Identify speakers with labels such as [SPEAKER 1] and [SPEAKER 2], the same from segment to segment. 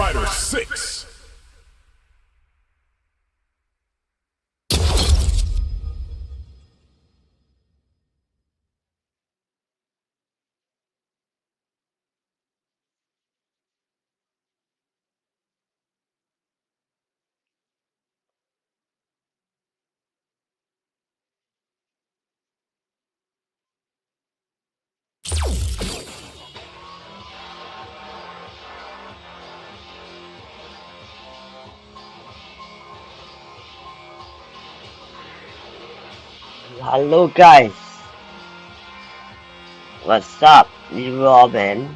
[SPEAKER 1] sf6.
[SPEAKER 2] Hello guys, what's up? This is Robin.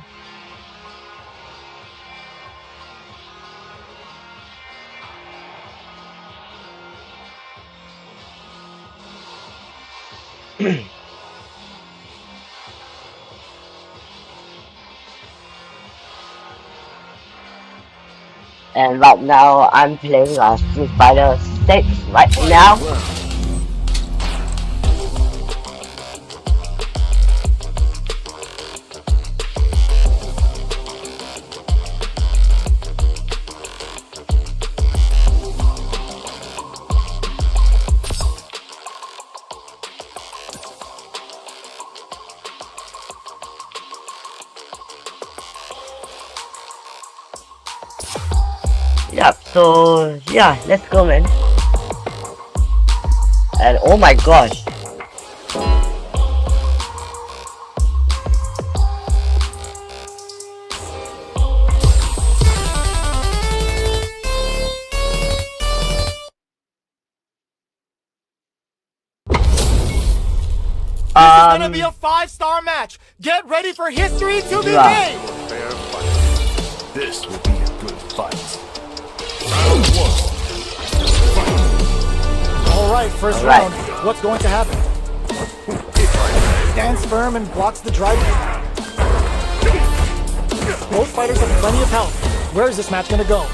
[SPEAKER 2] And right now I'm playing sf6 right now. Yep, so yeah, let's go man. And oh my gosh.
[SPEAKER 3] This is gonna be a 5-star match. Get ready for history to be made.
[SPEAKER 1] Fair fight. This will be a good fight. Round 1.
[SPEAKER 3] Alright, first round. What's going to happen? Stands firm and blocks the drive. Both fighters have plenty of health. Where is this match gonna go?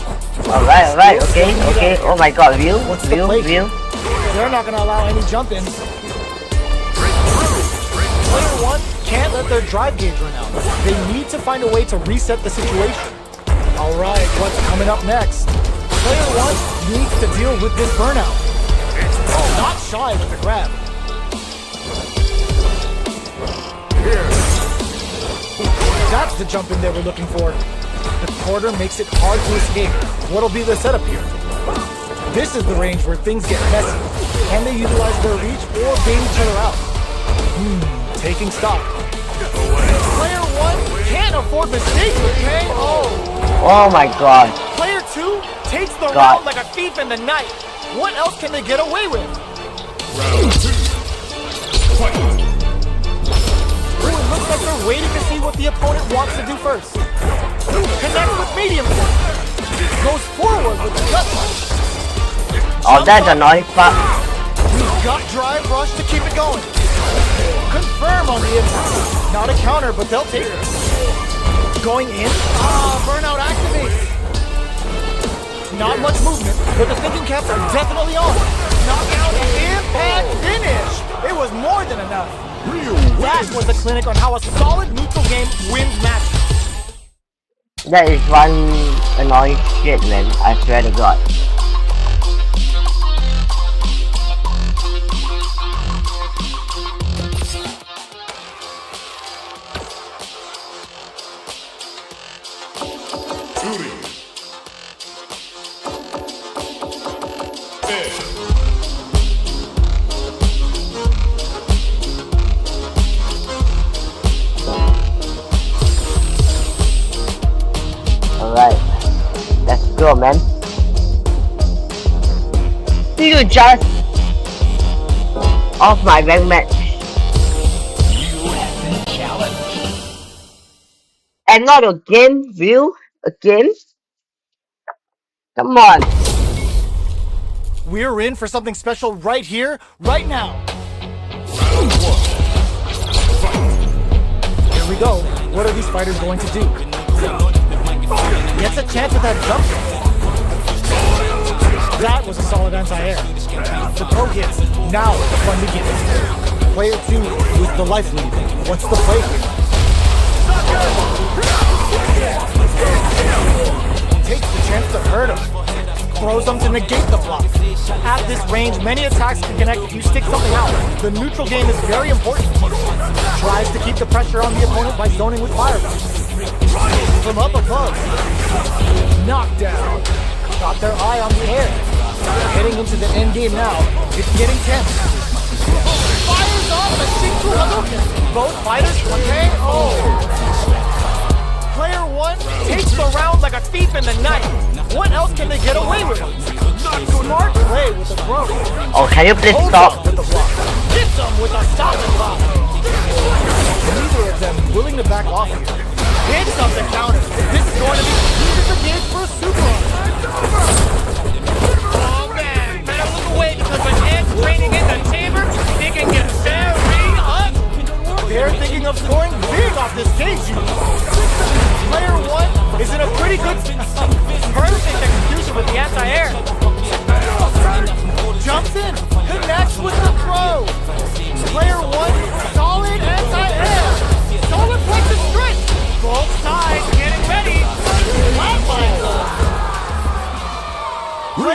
[SPEAKER 2] Alright, okay. Oh my god, view.
[SPEAKER 3] They're not gonna allow any jump-ins. Player 1 can't let their drive gauge run out. They need to find a way to reset the situation. Alright, what's coming up next? Player 1 needs to deal with this burnout. Not shy with the grab. That's the jump in they were looking for. The quarter makes it hard to escape. What'll be the setup here? This is the range where things get messy. Can they utilize their reach or bait each other out? Taking stock. Player 1 can't afford mistakes with May.
[SPEAKER 2] Oh my god.
[SPEAKER 3] Player 2 takes the round like a thief in the night. What else can they get away with?
[SPEAKER 1] Round 2. Fight.
[SPEAKER 3] Ooh, it looks like they're waiting to see what the opponent wants to do first. Connects with medium. Goes forward with the gut punch.
[SPEAKER 2] Oh, that's annoying, but
[SPEAKER 3] We've got drive rush to keep it going. Confirm on the impact. Not a counter, but they'll take it. Going in. Burnout activates. Not much movement, but the thinking caps are definitely on. Knockout and impact finish. It was more than enough. That was a clinic on how a solid neutral game wins matches.
[SPEAKER 2] that is one annoying shit man, I swear to god. Alright, let's go man. Do you just off my rank match? And not again, view? Again? Come on.
[SPEAKER 3] We're in for something special right here, right now. Here we go. What are these fighters going to do? Gets a chance with that jump. That was a solid anti-air. The pro hits. Now the fun begins. Player 2 with the life lead. What's the play here? Takes unheard of. Throws them to negate the block. At this range, many attacks can connect if you stick something out. The neutral game is very important. Tries to keep the pressure on the opponent by zoning with fireball. From up above. Knockdown. Got their eye on the air. Heading into the end game now. It's getting tense. Fires off a single Hadouken. Both fighters KO. Player 1 takes the round like a thief in the night. What else can they get away with? Smart play with the throw.
[SPEAKER 2] Oh, can you please stop?
[SPEAKER 3] With the block. Hits them with a stop and block. Neither of them willing to back off here. Hits up the counter. This is going to be easy to gauge for a super. Oh man, better look away because when Ed's training in the chamber, they can get very up. They're thinking of scoring big off this stage. Player 1 is in a pretty good perfect execution with the anti-air. Jumps in, connects with the throw. Player 1, solid anti-air. Solid plexus stretch. Both sides getting ready.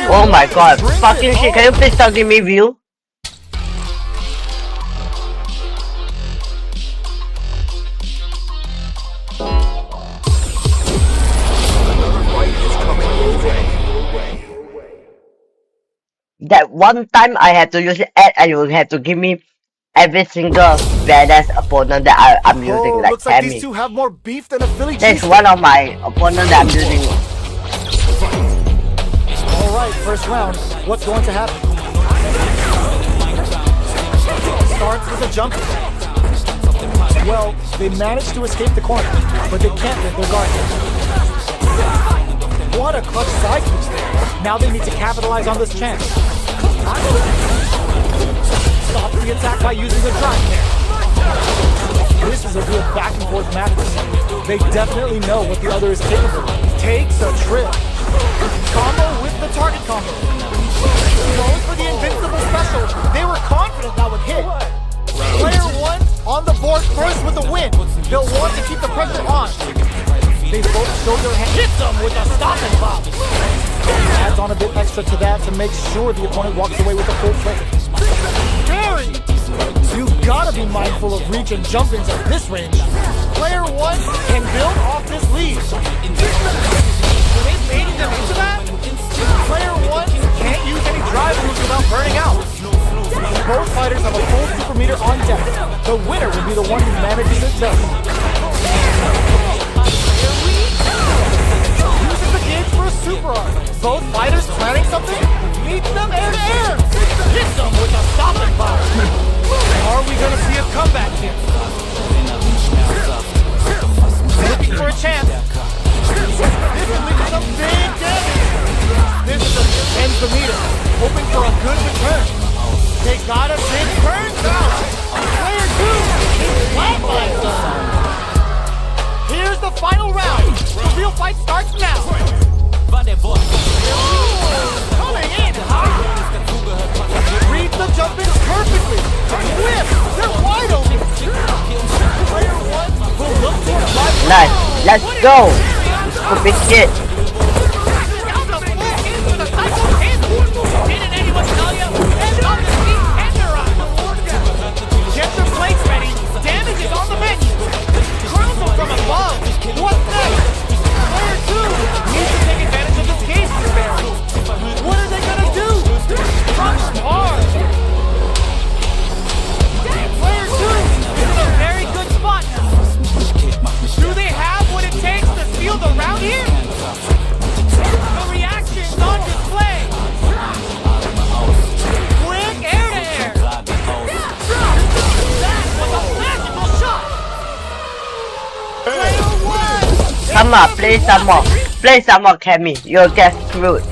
[SPEAKER 2] Oh my god, fucking shit, can you please stop giving me view? That one time I had to use it and you had to give me every single badass opponent that I'm using, like
[SPEAKER 3] looks like
[SPEAKER 2] Tammy.
[SPEAKER 3] these two have more beef than a Philly
[SPEAKER 2] That's
[SPEAKER 3] cheesesteak.
[SPEAKER 2] one of my opponents that I'm using.
[SPEAKER 3] Alright, first round. What's going to happen? Starts with a jump. Well, they managed to escape the corner, but they can't let their guard down. What a clutch side switch there. Now they need to capitalize on this chance. Stop the attack by using the drive there. This is a real back and forth match. They definitely know what the other is capable of. Takes a trip. Combo with the target combo. Goes for the invincible special. They were confident that would hit. Player 1 on the board first with a win. They'll want to keep the pressure on. They both show their hand. Hits them with a stop and pop. Adds on a bit extra to that to make sure the opponent walks away with a full plate. Very! You've got to be mindful of reach and jump-ins at this range. Player 1 can build off this lead. Are they baiting them into that? Player 1 can't use any drive moves without burning out. Both fighters have a full super meter on deck. The winner will be the one who manages it best. Uses the gauge for a super arm. Both fighters planning something? Meets them air to air. Hits them with a stop and pop. Are we going to see a comeback here? Looking for a chance. This is leading some big damage. This ends the meter. Hoping for a good return. They got a big turn now. Player 2 is flatlined them. Here's the final round. The real fight starts now. Coming in hot. Reads the jump in perfectly. Whip. They're wide open. Player 1 will look to drive.
[SPEAKER 2] Nice, let's go. Stupid shit.
[SPEAKER 3] Didn't anyone tell you? And on the feet and they're up. Get your plates ready. Damage is on the menu. Crown them from above. What's next? Player 2 needs to take advantage of this case barrier. What are they gonna do? Punch hard. Player 2 is in a very good spot now. Do they have what it takes to steal the round here? The reaction's on display. Quick air to air. That was a magical shot. Player 1.
[SPEAKER 2] Come on, play some more. Play some more, Cammy. You'll get screwed.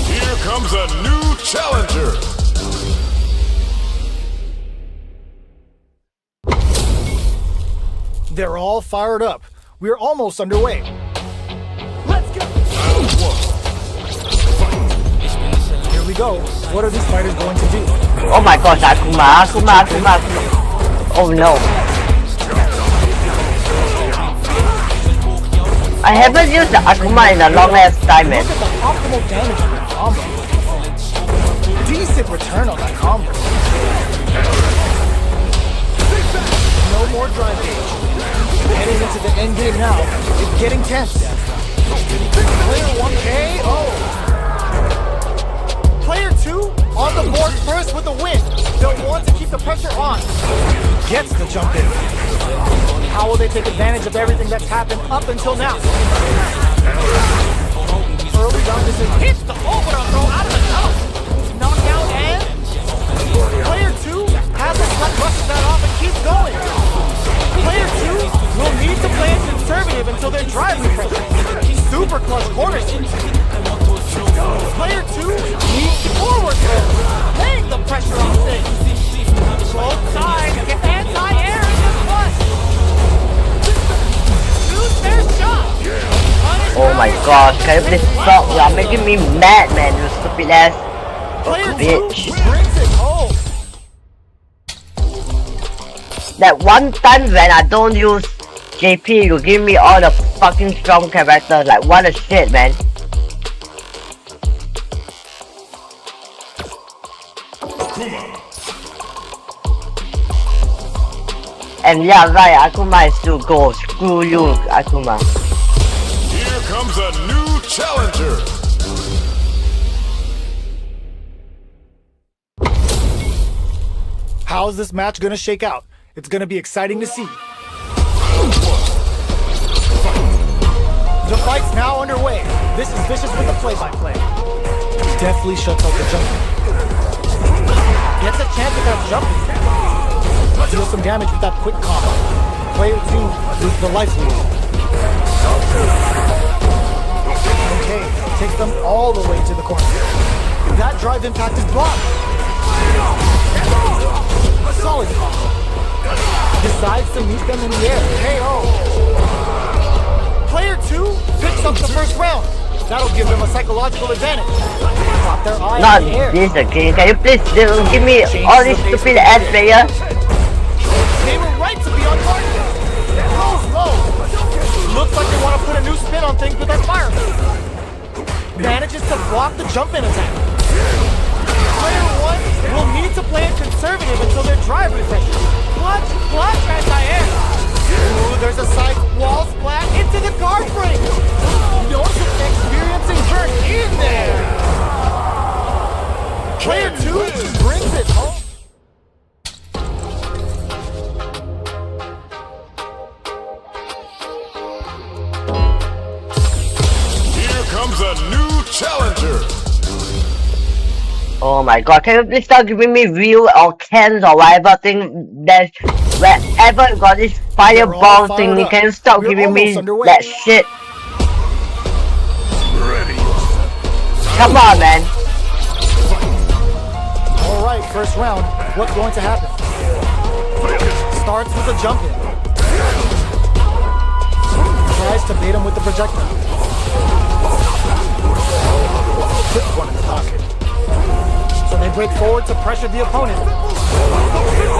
[SPEAKER 1] Here comes a new challenger.
[SPEAKER 3] They're all fired up. We're almost underway. Let's go. Here we go. What are these fighters going to do?
[SPEAKER 2] Oh my gosh, Akuma. Oh no. I haven't used the Akuma in a long ass time, man.
[SPEAKER 3] Look at the optimal damage on that combo. Decent return on that combo. No more drive gauge. Heading into the end game now. It's getting tense. Player 1 KO. Player 2 on the board first with the win. They'll want to keep the pressure on. Gets the jump in. How will they take advantage of everything that's happened up until now? Early down this is hits the overthrow out of the tunnel. Knockdown and player 2 hasn't brushes that off and keeps going. Player 2 will need to play it conservative until their drive refreshes. Super clutch corner switch. Player 2 needs forward throw, laying the pressure on things. Both sides get anti-air in the clutch. Shoot their shot.
[SPEAKER 2] Oh my gosh, can you please stop? You are making me mad, man, you stupid ass bitch.
[SPEAKER 3] Brings it home.
[SPEAKER 2] That one time when I don't use JP, you give me all the fucking strong characters. Like, what a shit, man. And yeah, right, Akuma is still gold. Screw you, Akuma.
[SPEAKER 1] Here comes a new challenger.
[SPEAKER 3] How's this match gonna shake out? It's gonna be exciting to see. The fight's now underway. This is Vicious with the play-by-play. Deftly shuts out the jump. Gets a chance at that jump. Deals some damage with that quick combo. Player 2 loses the life lead. Okay, takes them all the way to the corner. That drive impact is blocked. A solid combo. Decides to meet them in the air. KO. Player 2 picks up the first round. That'll give them a psychological advantage. Drop their eye
[SPEAKER 2] Not
[SPEAKER 3] in the air.
[SPEAKER 2] this again. Can you please give me all these stupid ass players?
[SPEAKER 3] They were right to be on guard. Goes low. Looks like they want to put a new spin on things with that fire. Manages to block the jump-in attack. Player 1 will need to play it conservative until their drive refreshes. Clutch anti-air. Ooh, there's a side wall splat into the guard frame. Notice experiencing burn in there. Player 2 brings it home.
[SPEAKER 1] Here comes a new challenger.
[SPEAKER 2] Oh my god, can you please stop giving me wheel or cans or whatever thing that wherever you got this fireball thing, can you stop giving me that shit?
[SPEAKER 1] Ready.
[SPEAKER 2] Come on, man.
[SPEAKER 3] Alright, first round. What's going to happen? Starts with a jump in. Tries to bait him with the projectile. Quick one in the pocket. So they break forward to pressure the opponent.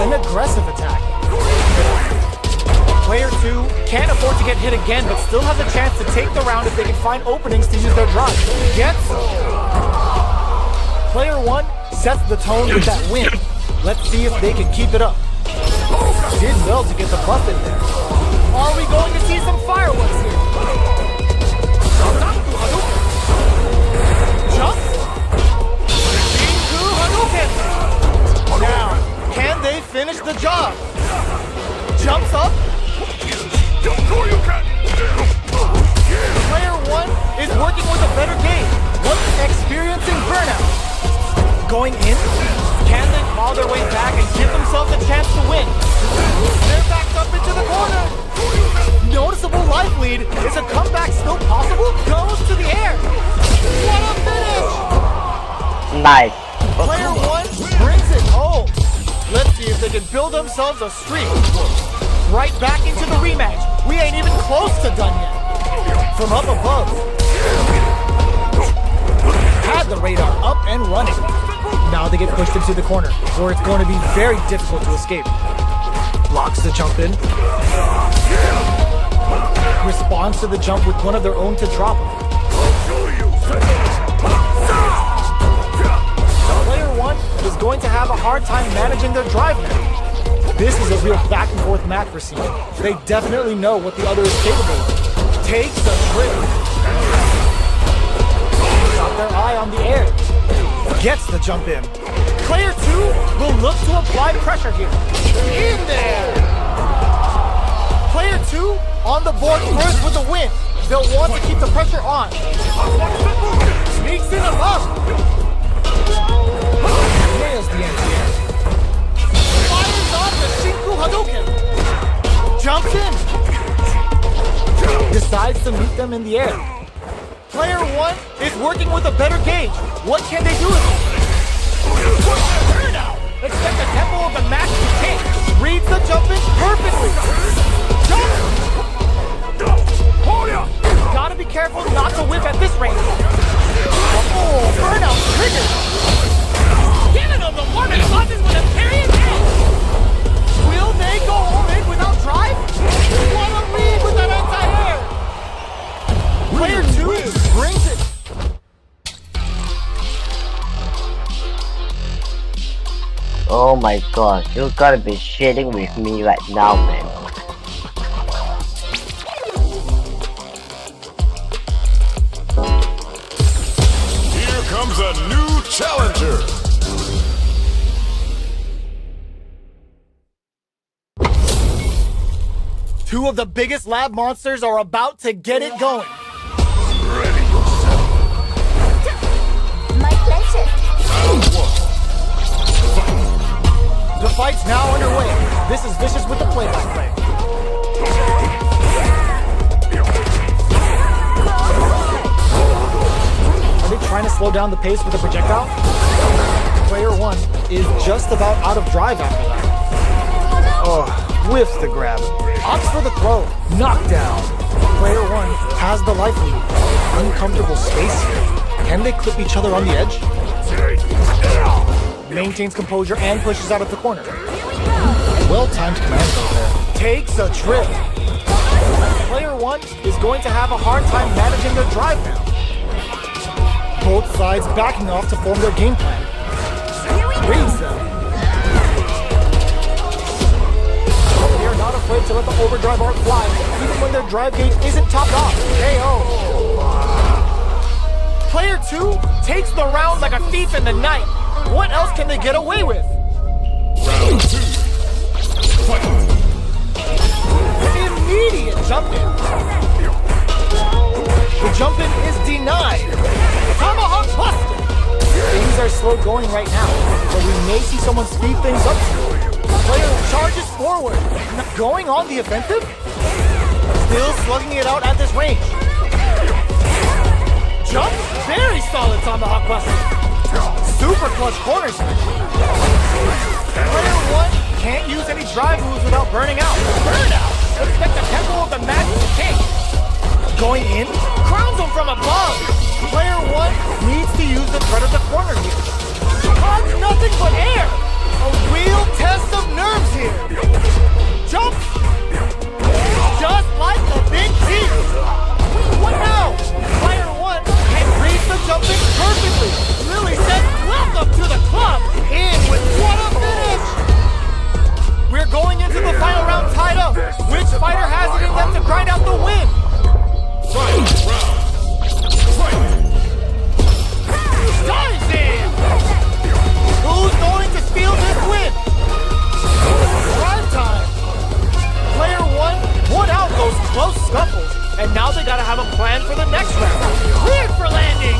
[SPEAKER 3] An aggressive attack. Player 2 can't afford to get hit again, but still has a chance to take the round if they can find openings to use their drive. Gets Player 1 sets the tone with that win. Let's see if they can keep it up. Did well to get the buff in there. Are we going to see some fireworks here? Jump. Now, can they finish the job? Jumps up. Player 1 is working with a better game. What's experiencing burnout? Going in? Can they claw their way back and give themselves a chance to win? They're backed up into the corner. Noticeable life lead. Is a comeback still possible? Goes to the air. What a finish!
[SPEAKER 2] Nice.
[SPEAKER 3] Player 1 brings it home. Let's see if they can build themselves a streak. Right back into the rematch. We ain't even close to done yet. From up above. Had the radar up and running. Now they get pushed into the corner, where it's going to be very difficult to escape. Blocks the jump in. responds to the jump with one of their own to drop him. Player 1 is going to have a hard time managing their drive now. This is a real back and forth match we're seeing. They definitely know what the other is capable of. Takes a trip. Got their eye on the air. Gets the jump in. Player 2 will look to apply pressure here. In there! Player 2 on the board first with the win. They'll want to keep the pressure on. Sneaks in above. Nails the anti-air. Fires off the Shinku Hadouken. Jumps in. Decides to meet them in the air. Player 1 is working with a better gauge. What can they do with it? Expect the tempo of the match to change. Reads the jump in perfectly. Jump! Gotta be careful not to whip at this range. Oh, burnout triggered. Giving them the warming buttons with a period hit. Will they go all in without drive? What a lead with that anti-air. Player 2 brings it.
[SPEAKER 2] Oh my god, you gotta be shitting with me right now, man.
[SPEAKER 4] Here comes a new challenger.
[SPEAKER 3] Two of the biggest lab monsters are about to get it going.
[SPEAKER 4] Ready yourself.
[SPEAKER 5] My pleasure.
[SPEAKER 4] Round 1.
[SPEAKER 3] The fight's now underway. This is Vicious with the play-by-play. Are they trying to slow down the pace with a projectile? Player 1 is just about out of drive after that. Oh, whiffs the grab. Opts for the throw. Knockdown. Player 1 has the life lead. Uncomfortable space here. Can they clip each other on the edge? Maintains composure and pushes out of the corner. Well-timed command throw there. Takes a trip. Player 1 is going to have a hard time managing their drive now. Both sides backing off to form their game plan. Reads them. They are not afraid to let the overdrive arc fly, even when their drive gauge isn't topped off. KO. Player 2 takes the round like a thief in the night. What else can they get away with?
[SPEAKER 4] Round 2. Fight.
[SPEAKER 3] Immediate jump in. The jump in is denied. Tomahawk busted. Things are slow going right now, but we may see someone speed things up. Player charges forward. Going on the offensive? Still slugging it out at this range. Jump? Very solid Tomahawk buster. Super clutch corner smash. Player 1 can't use any drive moves without burning out. Burnout! Expect the tempo of the match to change. Going in, crowns him from above. Player 1 needs to use the threat of the corner here. Nothing but air. A real test of nerves here. Jump! Just like the big G. What now? Player 1 can read the jumping perfectly. Lily says, welcome to the club. In with what a finish. We're going into the final round tied up. Which fighter has it in them to grind out the win?
[SPEAKER 4] Final round. Fight.
[SPEAKER 3] Dives in. Who's going to steal this win? Drive time. Player 1 put out those close scuffles, and now they gotta have a plan for the next round. Cleared for landing.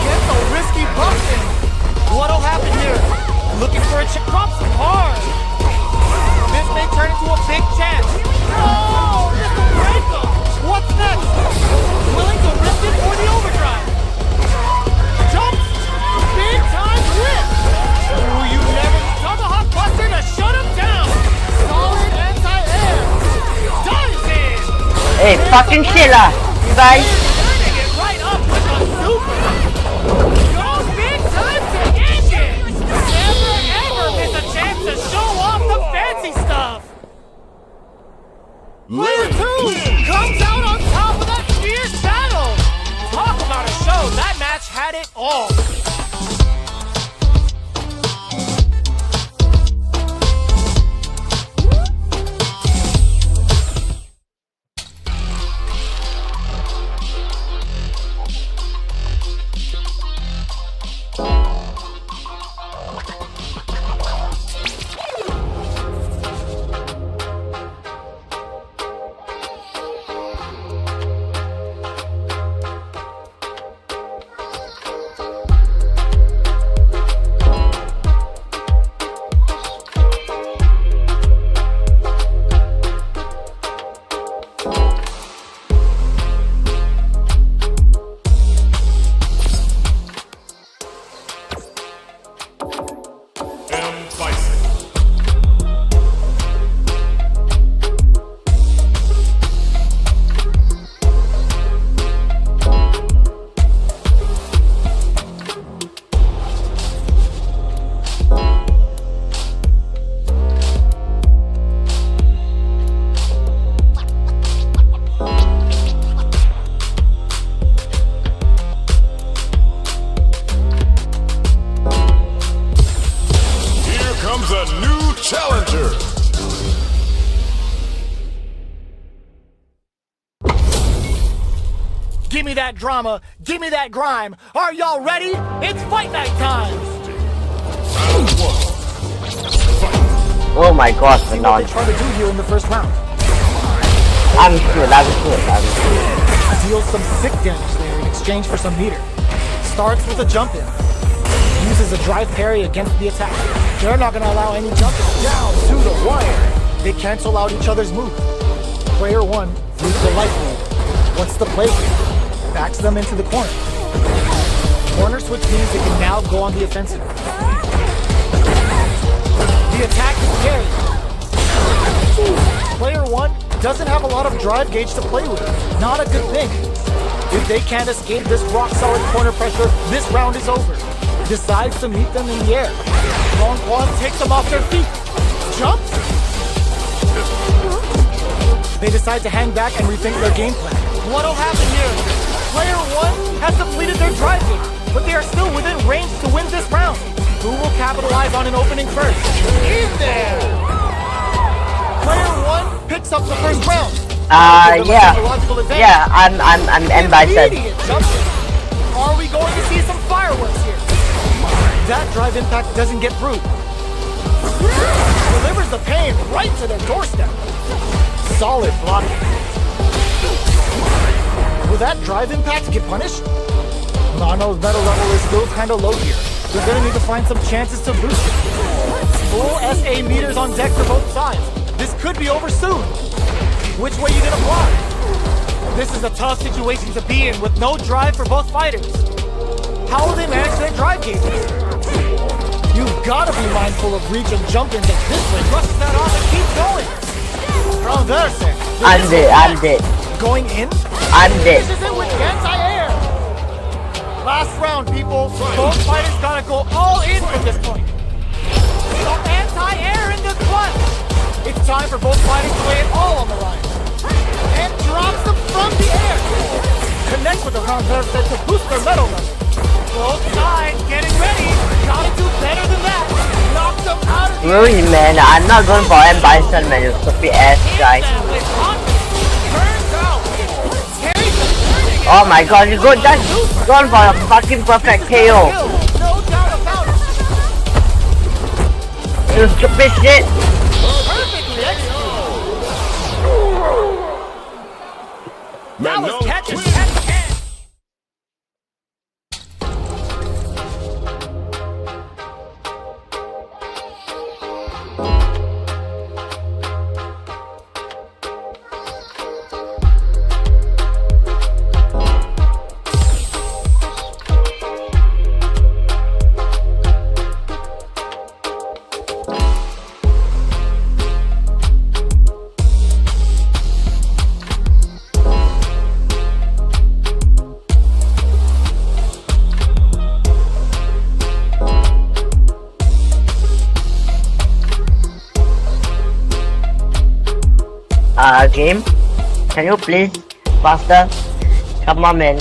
[SPEAKER 3] Gets a risky bump in. What'll happen here? Looking for a chip, drops him hard. This may turn into a big chance. Oh, this will break him. What's next? Willing to risk it for the overdrive. Jumps. Big time whip. Ooh, you never Tomahawk buster to shut him down. Solid anti-air. Dives in.
[SPEAKER 2] Hey, fucking shit lah, you guys.
[SPEAKER 3] Turning it right up with a super. Goes big time to end it. Never ever miss a chance to show off the fancy stuff. Number 2 comes out on top of that fierce battle. Talk about a show. That match had it all.
[SPEAKER 4] Challenger.
[SPEAKER 3] Give me that drama, give me that grime. Are y'all ready? It's fight night time.
[SPEAKER 2] Oh my gosh,
[SPEAKER 3] See what they try to do here in the first round.
[SPEAKER 2] I'm good.
[SPEAKER 3] Deals some sick damage there in exchange for some meter. Starts with a jump in. Uses a drive parry against the attack. They're not gonna allow any jumping. Down to the wire. They cancel out each other's moves. Player 1 leads the life lead. What's the play here? Backs them into the corner. Corner switch means they can now go on the offensive. The attack is carried. Player 1 doesn't have a lot of drive gauge to play with. Not a good thing. If they can't escape this rock-solid corner pressure, this round is over. Decides to meet them in the air. Long Quan takes them off their feet. Jumps. They decide to hang back and rethink their game plan. What'll happen here? Player 1 has depleted their drive gauge, but they are still within range to win this round. Who will capitalize on an opening first? In there! Player 1 picks up the first round.
[SPEAKER 2] Yeah, I'm M by set.
[SPEAKER 3] Are we going to see some fireworks here? That drive impact doesn't get through. Delivers the pain right to their doorstep. Solid blocking. Will that drive impact get punished? Nano's metal level is still kinda low here. They're gonna need to find some chances to boost it. Full SA meters on deck for both sides. This could be over soon. Which way you gonna block? This is a tough situation to be in with no drive for both fighters. How will they manage their drive gauges? You've gotta be mindful of reach and jump ins like this way. Brushes that off and keeps going. Transverse.
[SPEAKER 2] I'm dead.
[SPEAKER 3] Going in?
[SPEAKER 2] I'm dead.
[SPEAKER 3] This is it with anti-air. Last round, people. Both fighters gotta go all in from this point. So anti-air in this one. It's time for both fighters to lay it all on the line. And drops them from the air. Connect with the transverse to boost their metal level. Both sides getting ready. Gotta do better than that. Knock them out of the air.
[SPEAKER 2] Really, man, I'm not going for M Bison, man, you stupid ass guy. Oh my god, you just gone for a fucking perfect KO.
[SPEAKER 3] No doubt about it.
[SPEAKER 2] You stupid shit.
[SPEAKER 3] Perfectly executed. That was catch and catch.
[SPEAKER 2] Game? Can you please faster? Come on, man.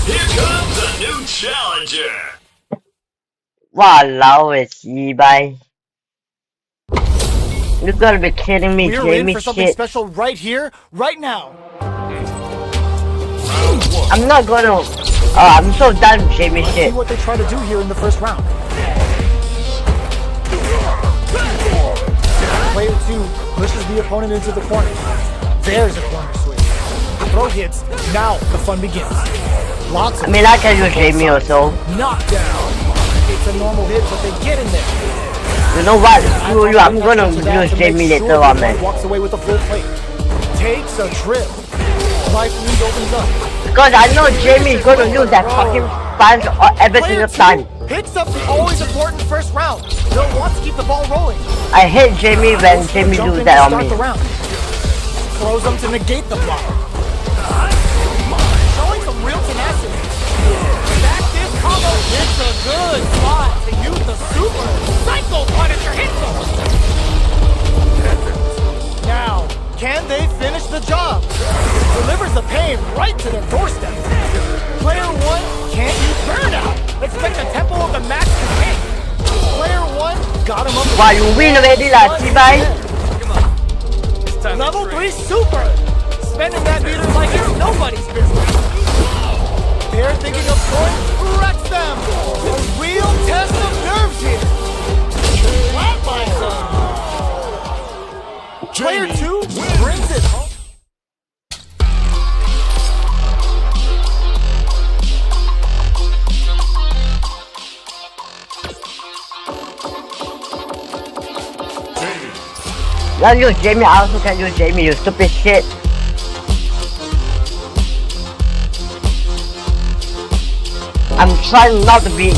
[SPEAKER 4] Here comes a new challenger.
[SPEAKER 2] Walao, it's eBay. You gotta be kidding me,
[SPEAKER 3] We're
[SPEAKER 2] Jamie
[SPEAKER 3] in for something
[SPEAKER 2] shit.
[SPEAKER 3] special right here, right now.
[SPEAKER 2] I'm not gonna. I'm so done with Jamie
[SPEAKER 3] Let's see
[SPEAKER 2] shit.
[SPEAKER 3] what they try to do here in the first round. Player 2 pushes the opponent into the corner. There's a corner switch. Throw hits. Now the fun begins. Lots of
[SPEAKER 2] I mean, I can use Jamie also.
[SPEAKER 3] knockdown. It's a normal hit, but they get in there.
[SPEAKER 2] You know what? Screw you. I'm gonna use Jamie later on, man.
[SPEAKER 3] Walks away with a full plate. Takes a trip. Life lead opens up.
[SPEAKER 2] Because I know Jamie is gonna use that fucking punch every
[SPEAKER 3] Player
[SPEAKER 2] single
[SPEAKER 3] 2
[SPEAKER 2] time.
[SPEAKER 3] picks up the always important first round. They'll want to keep the ball rolling.
[SPEAKER 2] I hate Jamie when Jamie
[SPEAKER 3] Jump
[SPEAKER 2] do
[SPEAKER 3] in
[SPEAKER 2] that
[SPEAKER 3] to
[SPEAKER 2] on
[SPEAKER 3] start
[SPEAKER 2] me.
[SPEAKER 3] the round. Throws them to negate the block. Showing some real tenacity. Back this combo. It's a good spot to use the super Psycho Punisher hit zone. Now, can they finish the job? Delivers the pain right to their doorstep. Player 1 can't use burnout. Expect the tempo of the match to change. Player 1 got him up.
[SPEAKER 2] Wow, you win already lah, T-Bye.
[SPEAKER 3] Level 3 super! Spending that meter like it's nobody's business. They're thinking of going wreck them! A real test of nerves here! Flatlines them! Player 2 brings it home.
[SPEAKER 2] Don't use Jamie, I also can use Jamie, you stupid shit. I'm trying not to be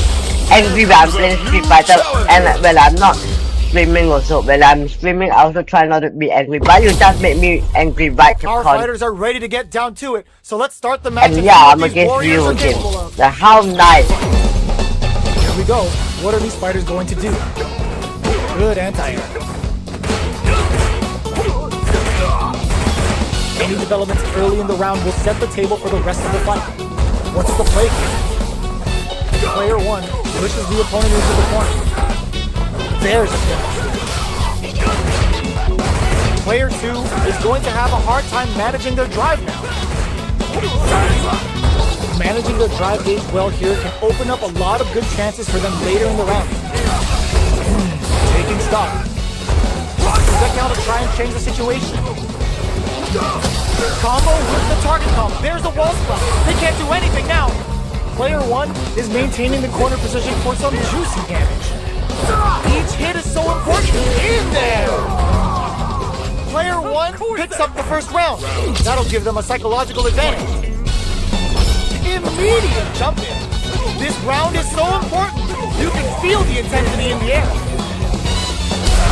[SPEAKER 2] angry when I'm playing Street Fighter and when I'm not streaming also. When I'm streaming, I also try not to be angry. But you just make me angry right
[SPEAKER 3] Our
[SPEAKER 2] upon.
[SPEAKER 3] fighters are ready to get down to it, so let's start the match.
[SPEAKER 2] And
[SPEAKER 3] see
[SPEAKER 2] yeah,
[SPEAKER 3] what
[SPEAKER 2] I'm
[SPEAKER 3] these
[SPEAKER 2] against
[SPEAKER 3] warriors
[SPEAKER 2] you
[SPEAKER 3] are
[SPEAKER 2] again.
[SPEAKER 3] capable of.
[SPEAKER 2] The how nice.
[SPEAKER 3] Here we go. What are these fighters going to do? Good anti-air. Any developments early in the round will set the table for the rest of the fight. What's the play here? Player 1 pushes the opponent into the corner. There's a finish. Player 2 is going to have a hard time managing their drive now. Managing their drive gauge well here can open up a lot of good chances for them later in the round. Taking stock. Check out to try and change the situation. Combo with the target combo. There's a wall spot. They can't do anything now. Player 1 is maintaining the corner position for some juicy damage. Each hit is so important. In there! Player 1 picks up the first round. That'll give them a psychological advantage. Immediate jump in. This round is so important. You can feel the intensity in the air.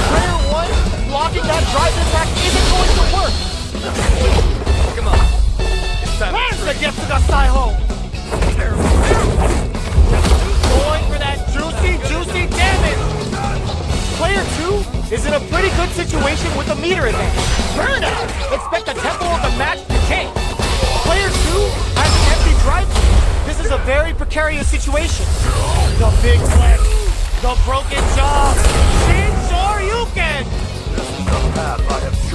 [SPEAKER 3] Player 1 blocking that drive impact isn't going to work.
[SPEAKER 4] Come on. It's time
[SPEAKER 3] Where's the gift to the Saiho? Going for that juicy damage. Player 2 is in a pretty good situation with a meter advantage. Burnout! Expect the tempo of the match to change. Player 2 has an empty drive. This is a very precarious situation. The big flex, the broken jaw, Shin Shoryuken!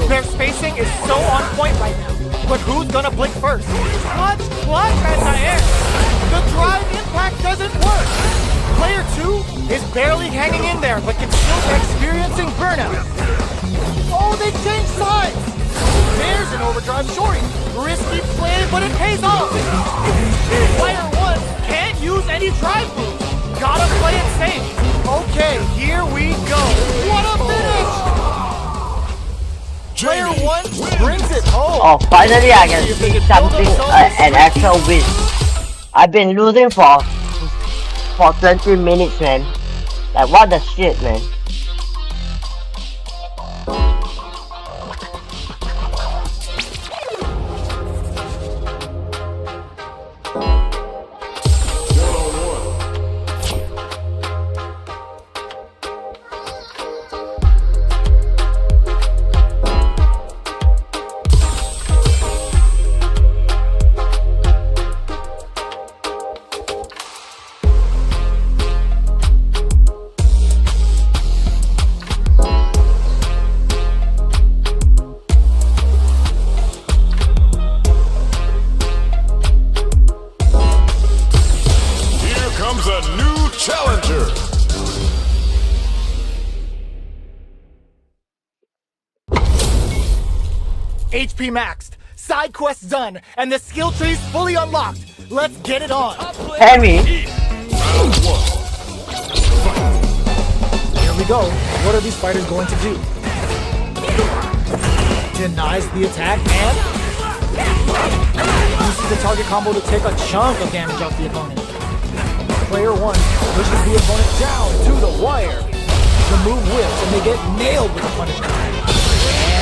[SPEAKER 3] Their spacing is so on point right now. But who's gonna blink first? Clutch anti-air. The drive impact doesn't work. Player 2 is barely hanging in there, but can still be experiencing burnout. Oh, they changed sides. There's an overdrive shorty. Risky play, but it pays off. Player 1 can't use any drive moves. Gotta play it safe. Okay, here we go. What a finish! Player 1 brings it home.
[SPEAKER 2] Oh, finally I can see something, an actual win. I've been losing for 20 minutes, man. Like, what the shit, man.
[SPEAKER 3] HP maxed, side quests done, and the skill tree's fully unlocked. Let's get it on.
[SPEAKER 2] Tammy.
[SPEAKER 3] Here we go. What are these fighters going to do? Denies the attack and uses the target combo to take a chunk of damage off the opponent. Player 1 pushes the opponent down to the wire. The move whips and they get nailed with the punishment.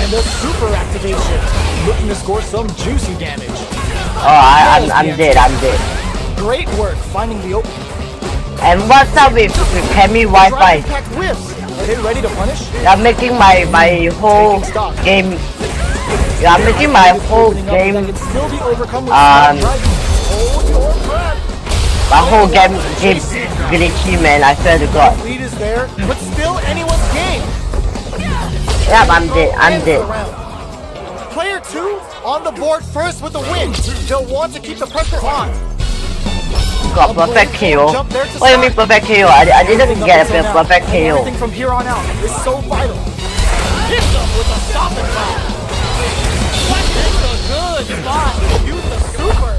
[SPEAKER 3] And a super activation, looking to score some juicy damage.
[SPEAKER 2] Oh, I'm dead. I'm dead.
[SPEAKER 3] Great work finding the opening.
[SPEAKER 2] And what's up with Tammy Wi-Fi?
[SPEAKER 3] Impact whips. Are they ready to punish?
[SPEAKER 2] I'm making my whole game. I'm making my whole game.
[SPEAKER 3] That can still be overcome with
[SPEAKER 2] Um,
[SPEAKER 3] Hold your breath.
[SPEAKER 2] My whole game glitchy, man. I swear to God.
[SPEAKER 3] Lead is there, but still anyone's game.
[SPEAKER 2] Yep, I'm dead. I'm dead.
[SPEAKER 3] Player 2 on the board first with the win. They'll want to keep the pressure on.
[SPEAKER 2] Got perfect KO. What do you mean perfect KO? I didn't get a perfect KO.
[SPEAKER 3] Everything from here on out is so vital. Hit them with a stop and bomb. What is a good spot? Use the super.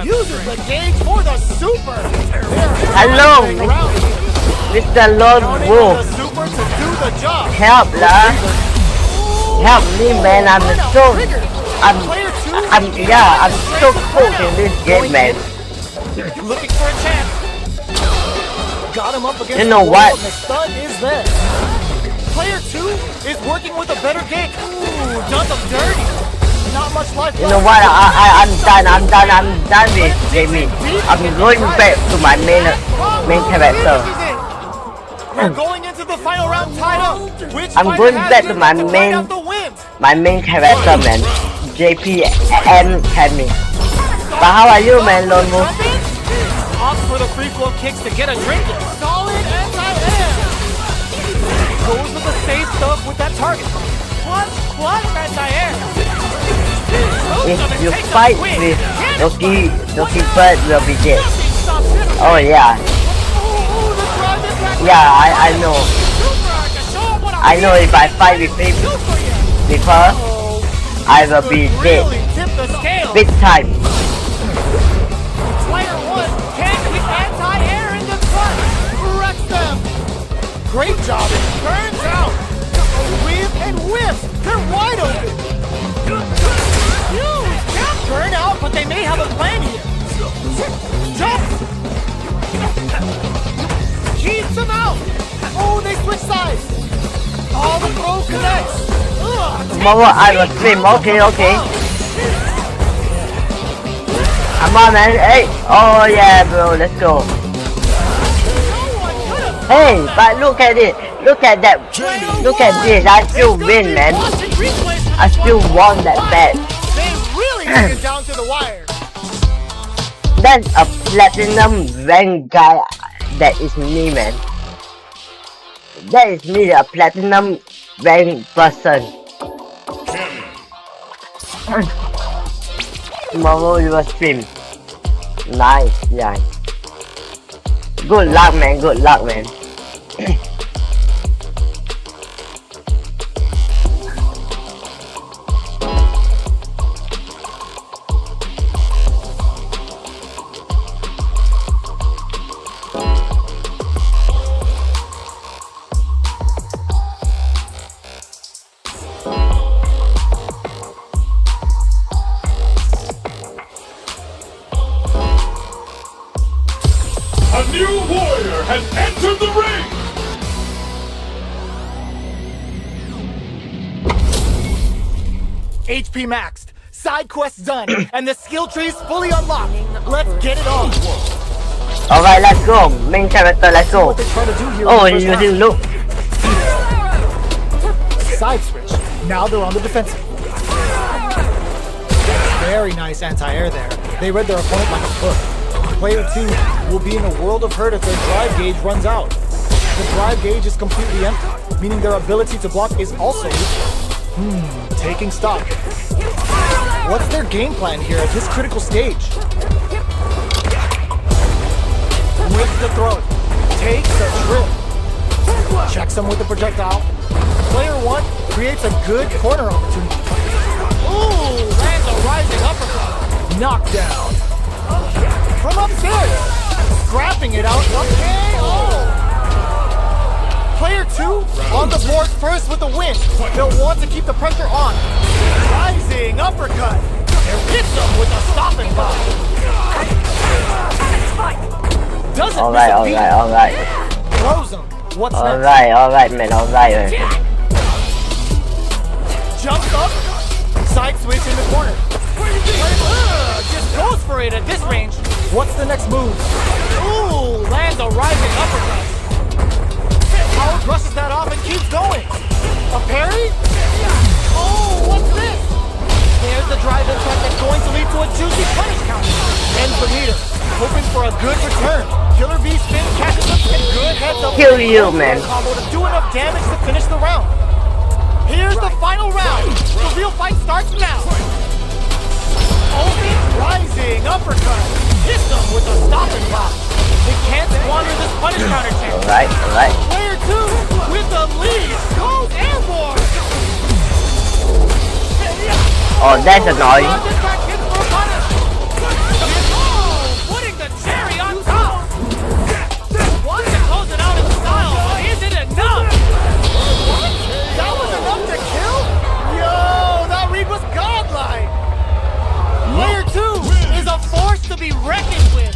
[SPEAKER 3] Uses the gauge for the super.
[SPEAKER 2] Hello, Mr. Lone Wolf.
[SPEAKER 3] The super to do the job.
[SPEAKER 2] Help, lah. Help me, man. I'm so cold in this game, man.
[SPEAKER 3] Looking for a chance. Got him up against
[SPEAKER 2] You know
[SPEAKER 3] the
[SPEAKER 2] what?
[SPEAKER 3] wall, and the stun is there. Player 2 is working with a better game. Ooh, done them dirty. Not much life left.
[SPEAKER 2] You know what? I'm done with gaming. I'm going back to my main character.
[SPEAKER 3] We're going into the final round tied up.
[SPEAKER 2] I'm going back to my main character, man. JP and Tammy. But how are you, man, Lone Wolf?
[SPEAKER 3] Opt for the free flow kicks to get a drink. Solid anti-air. Goes with the safe stuff with that target. Plus anti-air.
[SPEAKER 2] If you fight with Doki Bird will be dead. Oh yeah. Yeah, I know. I know if I fight with him, with her, I will be dead. Big time.
[SPEAKER 3] Player 1 can kick anti-air in the front. Wrecks them. Great job. It turns out. Whip and whip. They're wide open. Can't burn out, but they may have a plan here. Jump. Keeps them out. Oh, they switch sides. All the throw connects.
[SPEAKER 2] Tomorrow I will stream. Okay. Come on, man. Hey. Oh yeah, bro. Let's go. Hey, but look at it. Look at that. Look at this. I still win, man. I still won that match.
[SPEAKER 3] They really took it down to the wire.
[SPEAKER 2] That's a platinum rank guy. That is me, man. That is me, a platinum rank person. Tomorrow you will stream. Nice. Good luck, man.
[SPEAKER 4] A new warrior has entered the ring!
[SPEAKER 3] HP maxed, side quests done, and the skill tree's fully unlocked. Let's get it on.
[SPEAKER 2] Alright, let's go. Main character, let's go.
[SPEAKER 3] What they try to do here
[SPEAKER 2] Oh,
[SPEAKER 3] in the
[SPEAKER 2] you
[SPEAKER 3] first
[SPEAKER 2] didn't look.
[SPEAKER 3] side switch. Now they're on the defensive. Very nice anti-air there. They read their opponent like a book. Player 2 will be in a world of hurt if their drive gauge runs out. The drive gauge is completely empty, meaning their ability to block is also taking stock. What's their game plan here at this critical stage? With the throw, takes a trip, checks them with the projectile. Player 1 creates a good corner opportunity. Ooh, lands a rising uppercut. Knockdown. From upstairs. Scrapping it out. Okay, Player 2 on the board first with the win. They'll want to keep the pressure on. Rising uppercut. And hits them with a stopping block. Doesn't
[SPEAKER 2] Alright.
[SPEAKER 3] Throws him. What's next?
[SPEAKER 2] Alright, man.
[SPEAKER 3] Jumps up. Side switch in the corner. Just goes for it at this range. What's the next move? Ooh, lands a rising uppercut. Howard brushes that off and keeps going. A parry? Oh, what's this? There's the drive impact that's going to lead to a juicy punish counter. Ends the meter. Hoping for a good return. Killer B spin catches up and good heads up.
[SPEAKER 2] Kill you, man.
[SPEAKER 3] Combo to do enough damage to finish the round. Here's the final round. The real fight starts now. Open, rising uppercut. Hits them with a stopping block. They can't squander this punish counter chance.
[SPEAKER 2] Alright.
[SPEAKER 3] Player 2 with the lead goes airborne.
[SPEAKER 2] Oh, that's annoying.
[SPEAKER 3] Putting the cherry on top. Wants to close it out in style, but is it enough? That was enough to kill? Yo, that read was godlike. Player 2 is a force to be reckoned with.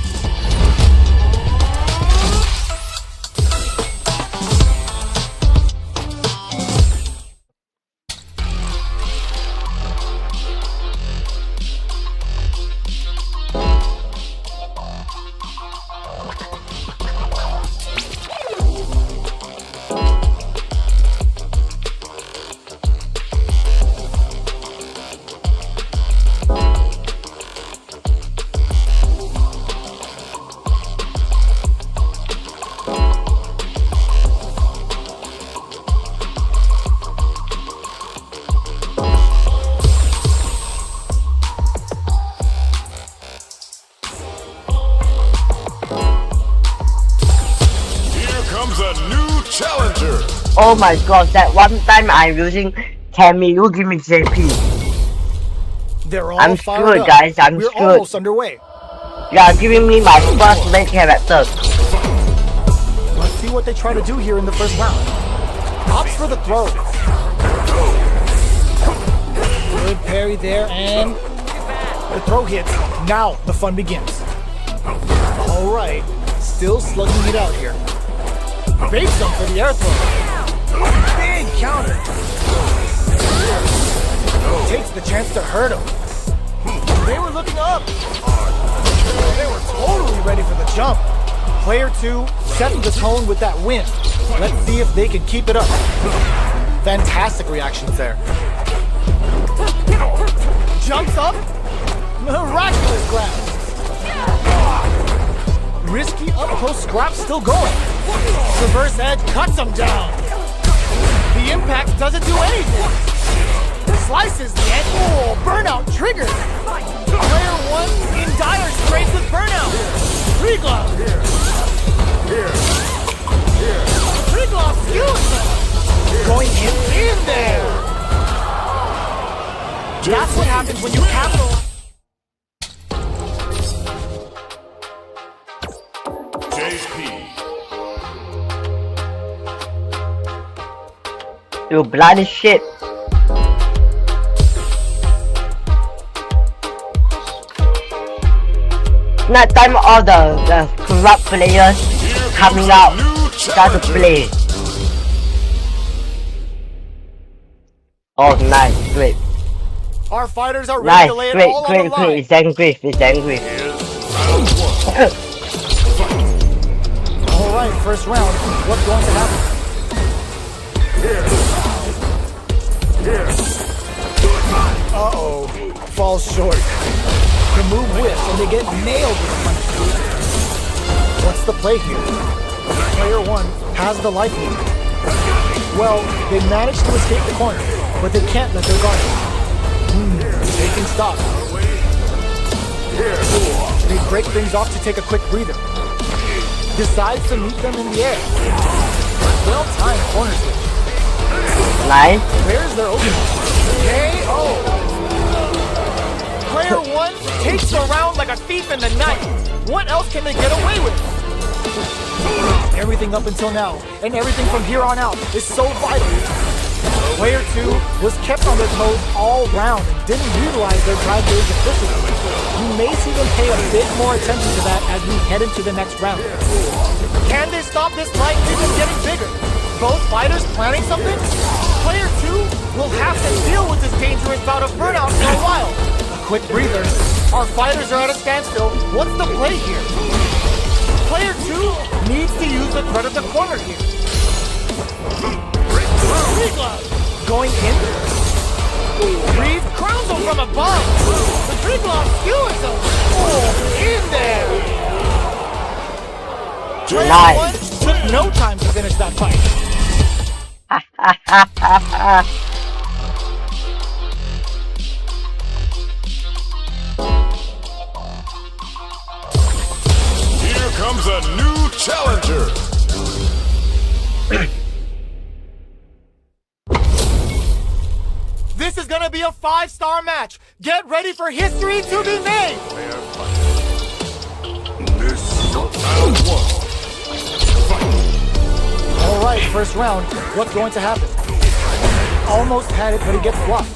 [SPEAKER 2] Oh my god, that one time I'm using Cammy, you give me JP.
[SPEAKER 3] They're all
[SPEAKER 2] I'm
[SPEAKER 3] fired
[SPEAKER 2] screwed,
[SPEAKER 3] up.
[SPEAKER 2] guys, I'm
[SPEAKER 3] We're
[SPEAKER 2] screwed.
[SPEAKER 3] almost underway.
[SPEAKER 2] You are giving me my first main character.
[SPEAKER 3] Let's see what they try to do here in the first round. Opts for the throw. Good parry there, and the throw hits. Now the fun begins. All right, still slugging it out here. Baits him for the air throw. Big counter. Takes the chance to hurt him. They were looking up. They were totally ready for the jump. Player 2 setting the tone with that win. Let's see if they can keep it up. Fantastic reactions there. Jumps up. Miraculous grab. Risky up-close scrap still going. Reverse edge cuts him down. The impact doesn't do anything. Slices the edge. Oh, burnout triggered. Player 1 in dire straits with burnout. Three glove. Three glove skews him. Going in there. That's what happens when you capital.
[SPEAKER 2] You bloody shit. Now time all the corrupt players coming out start to play. Oh nice, great.
[SPEAKER 3] Our fighters are ready to lay it all on the line.
[SPEAKER 2] Great, it's angry.
[SPEAKER 3] Alright, first round. What's going to happen? Uh-oh. Falls short. The move whiffs and they get nailed with a punch. What's the play here? Player 1 has the life lead. Well, they managed to escape the corner, but they can't let their guard down. Taking stock. They break things off to take a quick breather. Decides to meet them in the air. Well-timed corner switch.
[SPEAKER 2] Nice.
[SPEAKER 3] Where's their opening? KO. takes the round like a thief in the night. What else can they get away with? Everything up until now, and everything from here on out, is so vital. Player 2 was kept on their toes all round and didn't utilize their drive gauge efficiently. You may see them pay a bit more attention to that as we head into the next round. Can they stop this fight even getting bigger? Both fighters planning something? Player 2 will have to deal with this dangerous bout of burnout for a while. A quick breather. Our fighters are at a standstill. What's the play here? Player 2 needs to use the threat of the corner here. Going in. Breathe crowns him from above. The three glove skewers him. Oh, in there. Player 1 took no time to finish that fight.
[SPEAKER 4] Here comes a new challenger.
[SPEAKER 3] This is gonna be a 5-star match. Get ready for history to be made.
[SPEAKER 4] Round 1.
[SPEAKER 3] All right, first round. What's going to happen? Almost had it, but he gets blocked.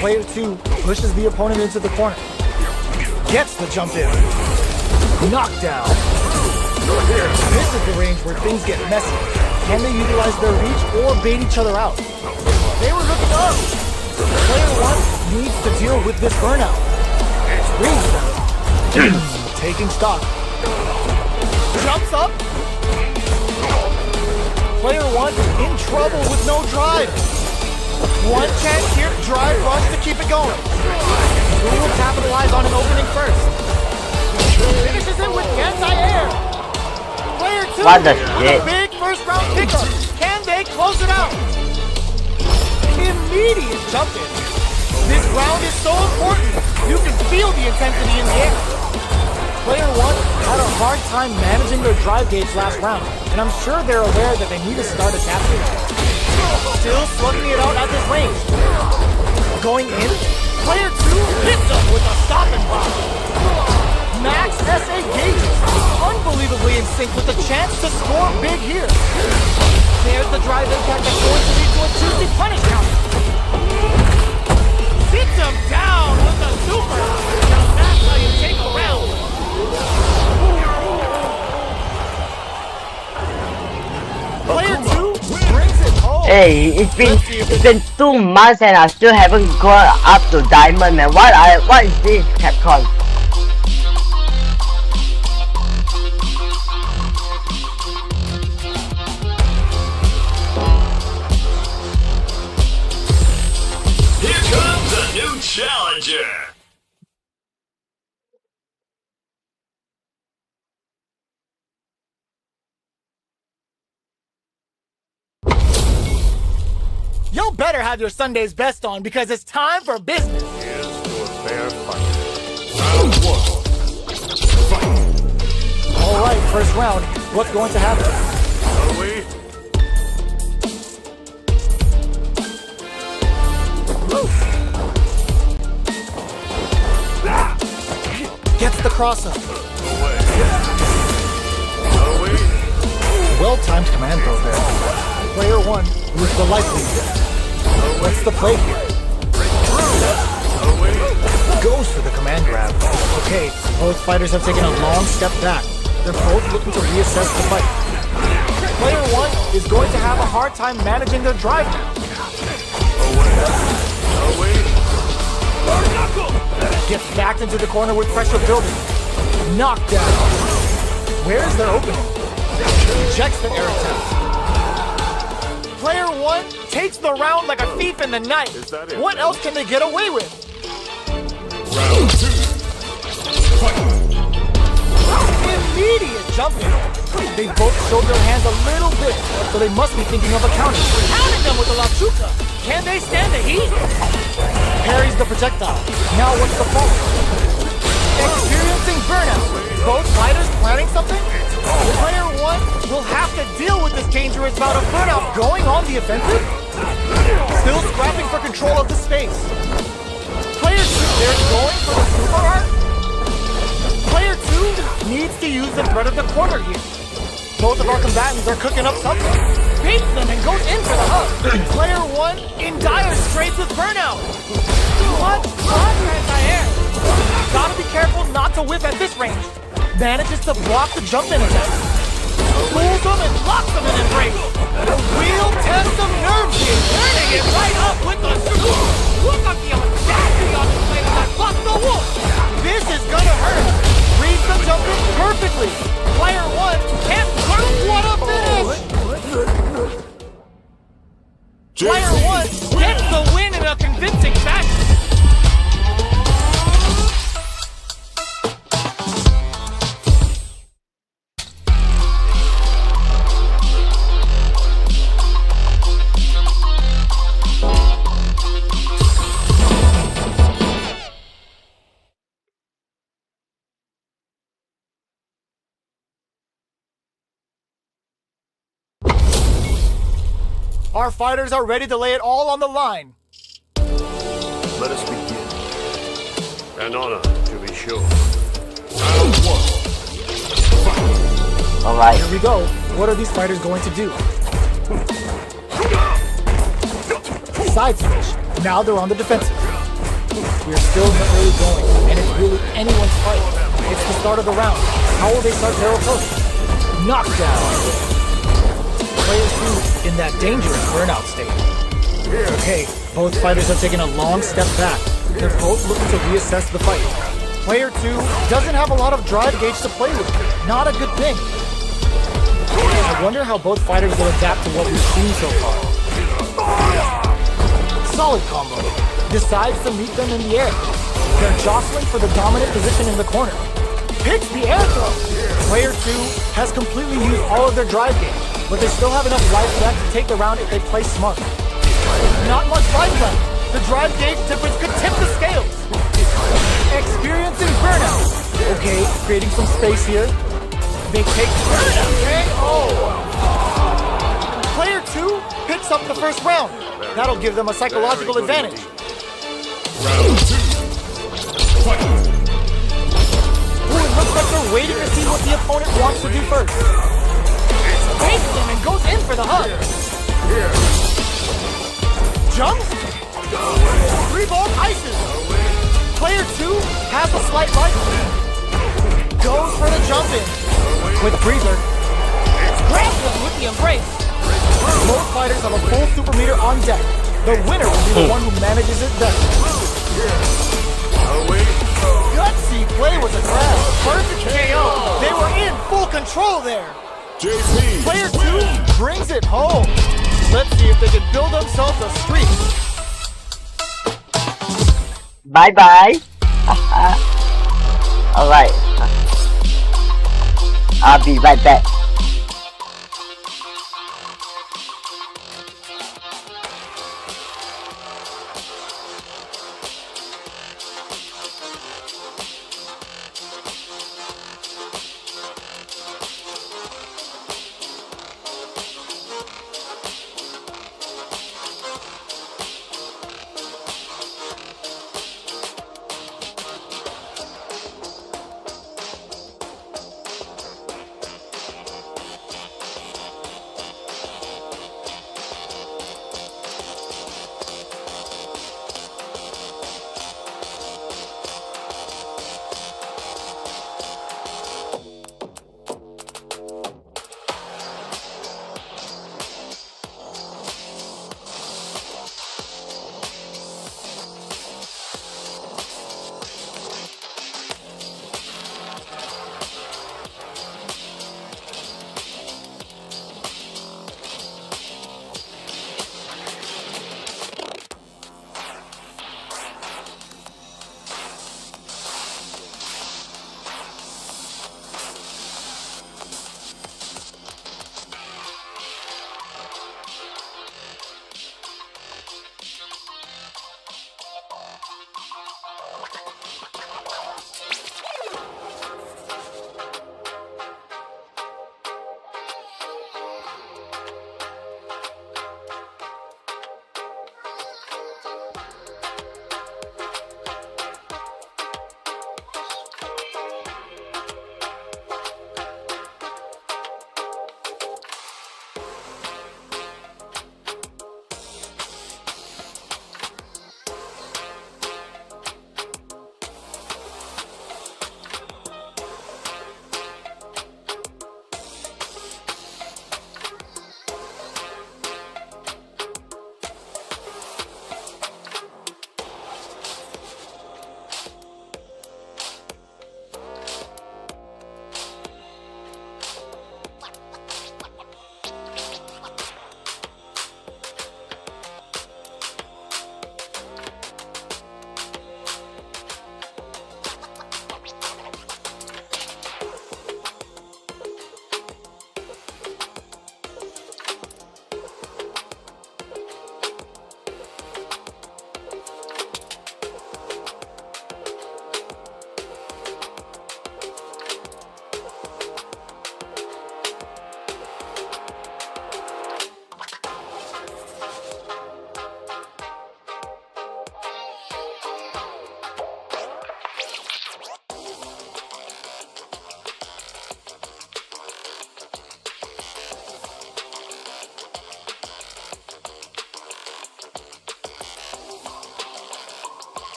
[SPEAKER 3] Player 2 pushes the opponent into the corner. Gets the jump in. Knockdown. This is the range where things get messy. Can they utilize their reach or bait each other out? They were looking up. Player 1 needs to deal with this burnout. Brings them. Taking stock. Jumps up. Player 1 in trouble with no drive. One chance here, drive rush to keep it going. Who will capitalize on an opening first? Finishes it with anti-air. Player 2
[SPEAKER 2] What the
[SPEAKER 3] with
[SPEAKER 2] shit?
[SPEAKER 3] a big first round pickup. Can they close it out? Immediate jump in. This round is so important. You can feel the intensity in the air. Player 1 had a hard time managing their drive gauge last round, and I'm sure they're aware that they need to start adapting. Still slugging it out at this range. Going in, player 2 hits him with a stop and block. Max SA gauges, unbelievably in sync with the chance to score big here. There's the drive impact that's going to lead to a juicy punish counter. Sits him down with a super. Now that's how you take a round. Player 2 brings it home.
[SPEAKER 2] Hey, it's been 2 months and I still haven't gone up to diamond, man. What is this, Capcom?
[SPEAKER 4] Here comes a new challenger.
[SPEAKER 3] Y'all better have your Sunday's best on because it's time for business.
[SPEAKER 4] Here's to a fair fight. Round 1. Fight.
[SPEAKER 3] All right, first round. What's going to happen?
[SPEAKER 4] Are we?
[SPEAKER 3] Gets the cross-up.
[SPEAKER 4] Away. Are we?
[SPEAKER 3] Well-timed command throw there. Player 1 with the life lead. What's the play here?
[SPEAKER 4] Are we?
[SPEAKER 3] Goes for the command grab. Okay, both fighters have taken a long step back. They're both looking to reassess the fight. Player 1 is going to have a hard time managing their drive now.
[SPEAKER 4] Are we?
[SPEAKER 3] Gets backed into the corner with pressure building. Knockdown. Where is their opening? Rejects the air attack. Player 1 takes the round like a thief in the night.
[SPEAKER 4] Is that it?
[SPEAKER 3] What else can they get away with?
[SPEAKER 4] Round 2. Fight.
[SPEAKER 3] Immediate jumping. They both showed their hands a little bit, so they must be thinking of a counter. Counting them with the La Chuca. Can they stand the heat? Parries the projectile. Now what's the fault? Experiencing burnout. Both fighters planning something? Player 1 will have to deal with this dangerous bout of burnout going on the offensive. Still scrapping for control of the space. They're going for the super art? Player 2 needs to use the threat of the corner here. Both of our combatants are cooking up something. Beats them and goes in for the hug. Player 1 in dire straits with burnout. What? Anti-air. Gotta be careful not to whiff at this range. Manages to block the jump in attack. Pulls them and locks them in embrace. A real test of nerves here. Turning it right up with the super. Look at the audacity on this play that busts the wolf. This is gonna hurt. Reads the jump in perfectly. Player 1 can't hurt. What a finish! Player 1 gets the win in a convincing fashion. Our fighters are ready to lay it all on the line.
[SPEAKER 1] Let us begin.
[SPEAKER 4] An honor, to be sure. Round 1.
[SPEAKER 2] Alright.
[SPEAKER 3] Here we go. What are these fighters going to do? Side switch. Now they're on the defensive. We're still in the early going, and it's really anyone's fight. It's the start of the round. How will they start their approach? Knockdown. Player 2 in that dangerous burnout state. Okay, both fighters have taken a long step back. They're both looking to reassess the fight. Player 2 doesn't have a lot of drive gauge to play with. Not a good thing. I wonder how both fighters will adapt to what we've seen so far. Solid combo. Decides to meet them in the air. They're jostling for the dominant position in the corner. Hits the air throw. Player 2 has completely used all of their drive gauge, but they still have enough life left to take the round if they play smart. Not much life left. The drive gauge difference could tip the scales. Experiencing burnout. Okay, creating some space here. They take burnout. Okay. Player 2 picks up the first round. That'll give them a psychological advantage.
[SPEAKER 4] Round 2. Fight.
[SPEAKER 3] Ooh, it looks like they're waiting to see what the opponent wants to do first. Takes them and goes in for the hug. Jumps. 3-ball ices. Player 2 has a slight life. Goes for the jump in. With breather. Grabs them with the embrace. Both fighters have a full super meter on deck. The winner will be the one who manages it best. Gutsy play with the grab. Perfect KO. They were in full control there.
[SPEAKER 4] JP.
[SPEAKER 3] Player 2 brings it home. Let's see if they can build themselves a streak.
[SPEAKER 2] Bye bye. Alright. I'll be right back.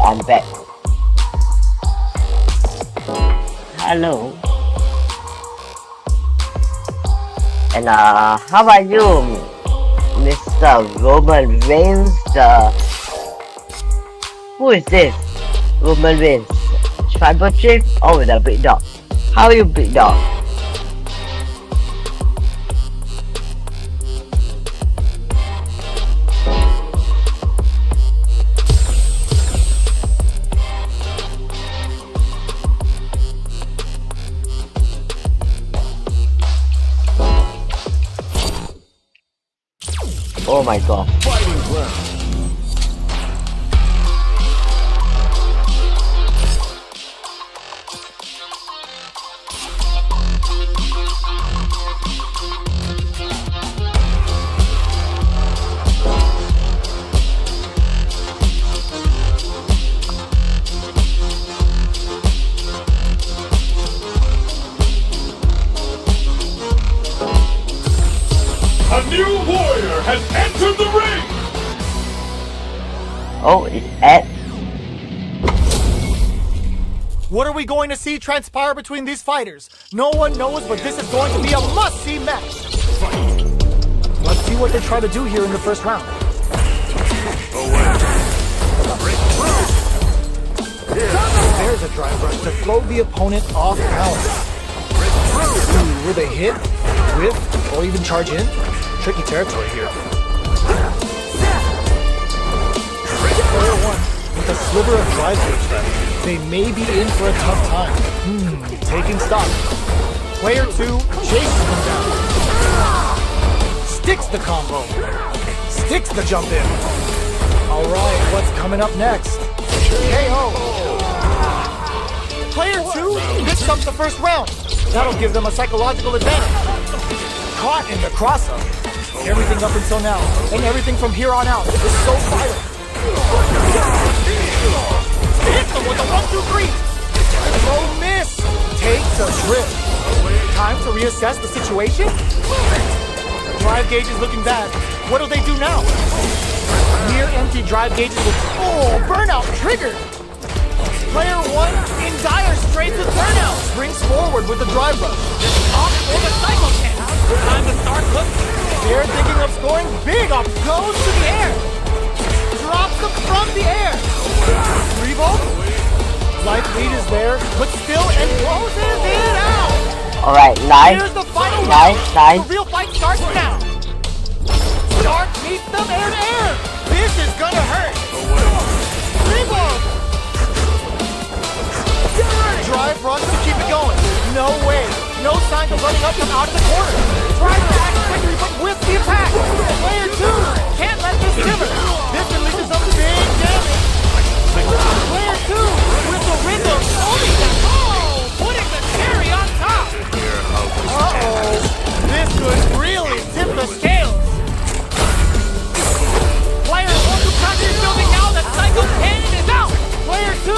[SPEAKER 2] I'm back. Hello. And how about you, Mr. Roman Reigns? Who is this? Roman Reigns. Tribal Chief? Oh, the big dog. How are you, big dog? Oh my god.
[SPEAKER 4] Fighting ground. A new warrior has entered the ring!
[SPEAKER 2] Oh, it's Ed.
[SPEAKER 3] What are we going to see transpire between these fighters? No one knows, but this is going to be a must-see match. Let's see what they try to do here in the first round. There's a drive rush to throw the opponent off balance. Ooh, will they hit, whiff, or even charge in? Tricky territory here. Player 1, with a sliver of drive gauge left, they may be in for a tough time. Taking stock. Player 2 chases them down. Sticks the combo. Sticks the jump in. Alright, what's coming up next? KO. Player 2 picks up the first round. That'll give them a psychological advantage. Caught in the cross-up. Everything up until now, and everything from here on out, is so violent. Hits them with a 1-2-3. No miss. Takes a trip. Time to reassess the situation? Drive gauge is looking bad. What do they do now? Near empty drive gauges with... Oh, burnout triggered. Player 1 in dire straits with burnout. Brings forward with the drive rush.
[SPEAKER 5] Off for the cycle camp. Time to start cooking.
[SPEAKER 3] They're thinking of scoring big up. Goes to the air. Drops them from the air. Revolt. Life lead is there, but still and closes it out.
[SPEAKER 2] Alright, nice.
[SPEAKER 3] Here's the final
[SPEAKER 2] Nice,
[SPEAKER 3] round.
[SPEAKER 2] nice.
[SPEAKER 3] The real fight starts now. Dark meets them air to air. This is gonna hurt. Revolt. Drive runs to keep it going. No way. No signs of running up from out of the corner. Tries to act quickly, but with the attack. Player 2 can't let this simmer. This unleashes some big damage. Player 2 with the rhythm.
[SPEAKER 5] Putting the cherry on top.
[SPEAKER 3] Uh-oh. This could really tip the scales.
[SPEAKER 5] Player 1 to pressure building now. The cycle cannon is out.
[SPEAKER 3] Player 2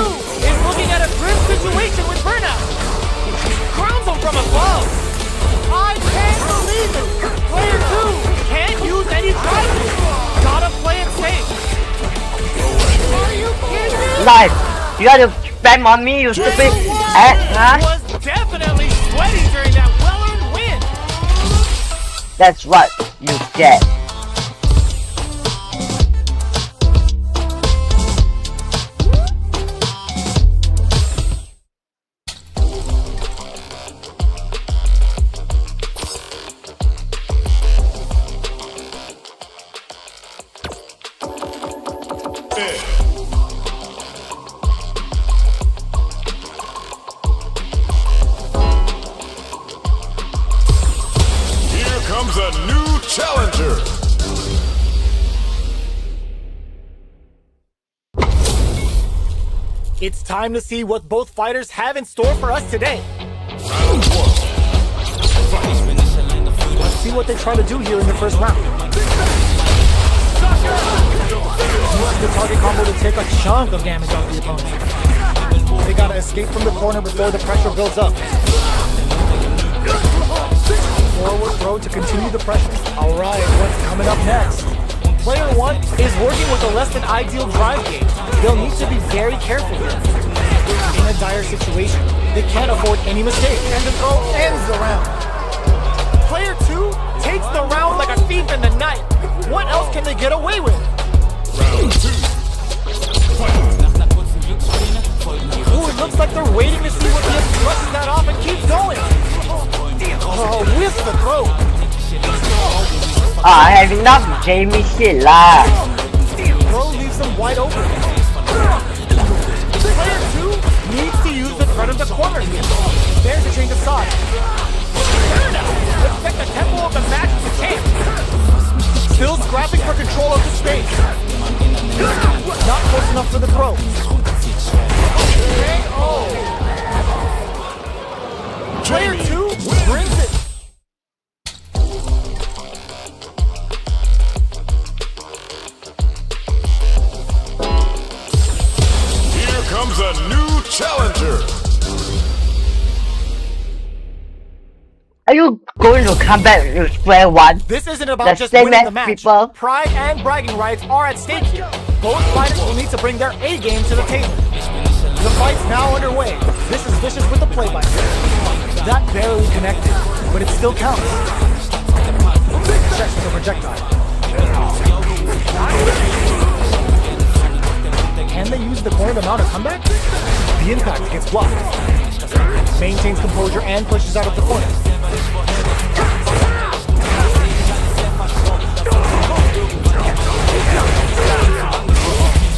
[SPEAKER 3] is looking at a grim situation with burnout.
[SPEAKER 5] Crowns him from above.
[SPEAKER 3] I can't believe it. Player 2
[SPEAKER 5] Can't use any drive. Gotta play it safe.
[SPEAKER 3] are you kidding me?
[SPEAKER 2] Nice. You gotta spam on me, you stupid ass, huh?
[SPEAKER 5] Was definitely sweaty during that well-earned win.
[SPEAKER 2] That's what you get.
[SPEAKER 4] Here comes a new challenger.
[SPEAKER 3] It's time to see what both fighters have in store for us today.
[SPEAKER 4] Round 1.
[SPEAKER 3] Let's see what they try to do here in the first round. Use the target combo to take a chunk of damage off the opponent. They gotta escape from the corner before the pressure builds up. Forward throw to continue the pressure. Alright, what's coming up next? Player 1 is working with a less than ideal drive game. They'll need to be very careful here. In a dire situation, they can't afford any mistake, and the throw ends the round. Player 2 takes the round like a thief in the night. What else can they get away with?
[SPEAKER 4] Round 2.
[SPEAKER 3] Ooh, it looks like they're waiting to see what the other brushes that off and keeps going. Oh, with the throw.
[SPEAKER 2] Had enough Jamie shit lah.
[SPEAKER 3] Throw leaves them wide open. Player 2 needs to use the threat of the corner here. There's a change of side. Let's check the tempo of the match to camp. Still scrapping for control of the space. Not close enough for the throw. Player 2 brings it.
[SPEAKER 4] Here comes a new challenger.
[SPEAKER 2] Are you going to come back to square one?
[SPEAKER 3] This isn't about
[SPEAKER 2] The
[SPEAKER 3] just
[SPEAKER 2] same
[SPEAKER 3] winning
[SPEAKER 2] as
[SPEAKER 3] the match.
[SPEAKER 2] people.
[SPEAKER 3] Pride and bragging rights are at stake here. Both fighters will need to bring their A game to the table. The fight's now underway. This is Vicious with the play-by-play. That barely connected, but it still counts. Checks with a projectile. Can they use the corner to mount a comeback? The impact gets blocked. Maintains composure and pushes out of the corner.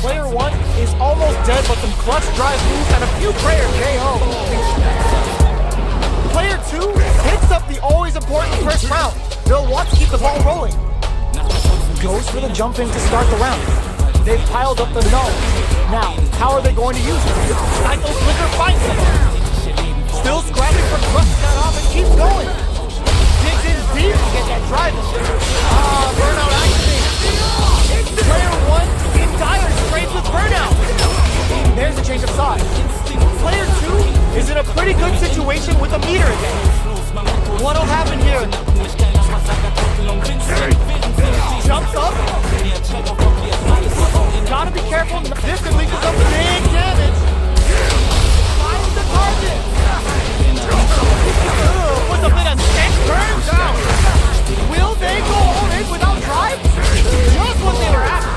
[SPEAKER 3] Player 1 is almost dead, but some clutch drive moves and a few prayer KO. Player 2 picks up the always important first round. They'll want to keep the ball rolling. Goes for the jump in to start the round. They've piled up the knowledge. Now, how are they going to use it? Psycho Flicker finds them. Still scrapping for crushing that off and keeps going. Digs in deep to get that drive. Burnout activated. Player 1 in dire straits with burnout. There's a change of side. Player 2 is in a pretty good situation with a meter again. What'll happen here? Jumps up. Gotta be careful. This could lead to some big damage. Finds the target. With a bit of stench burns out. Will they go all in without drive? Just what they were after.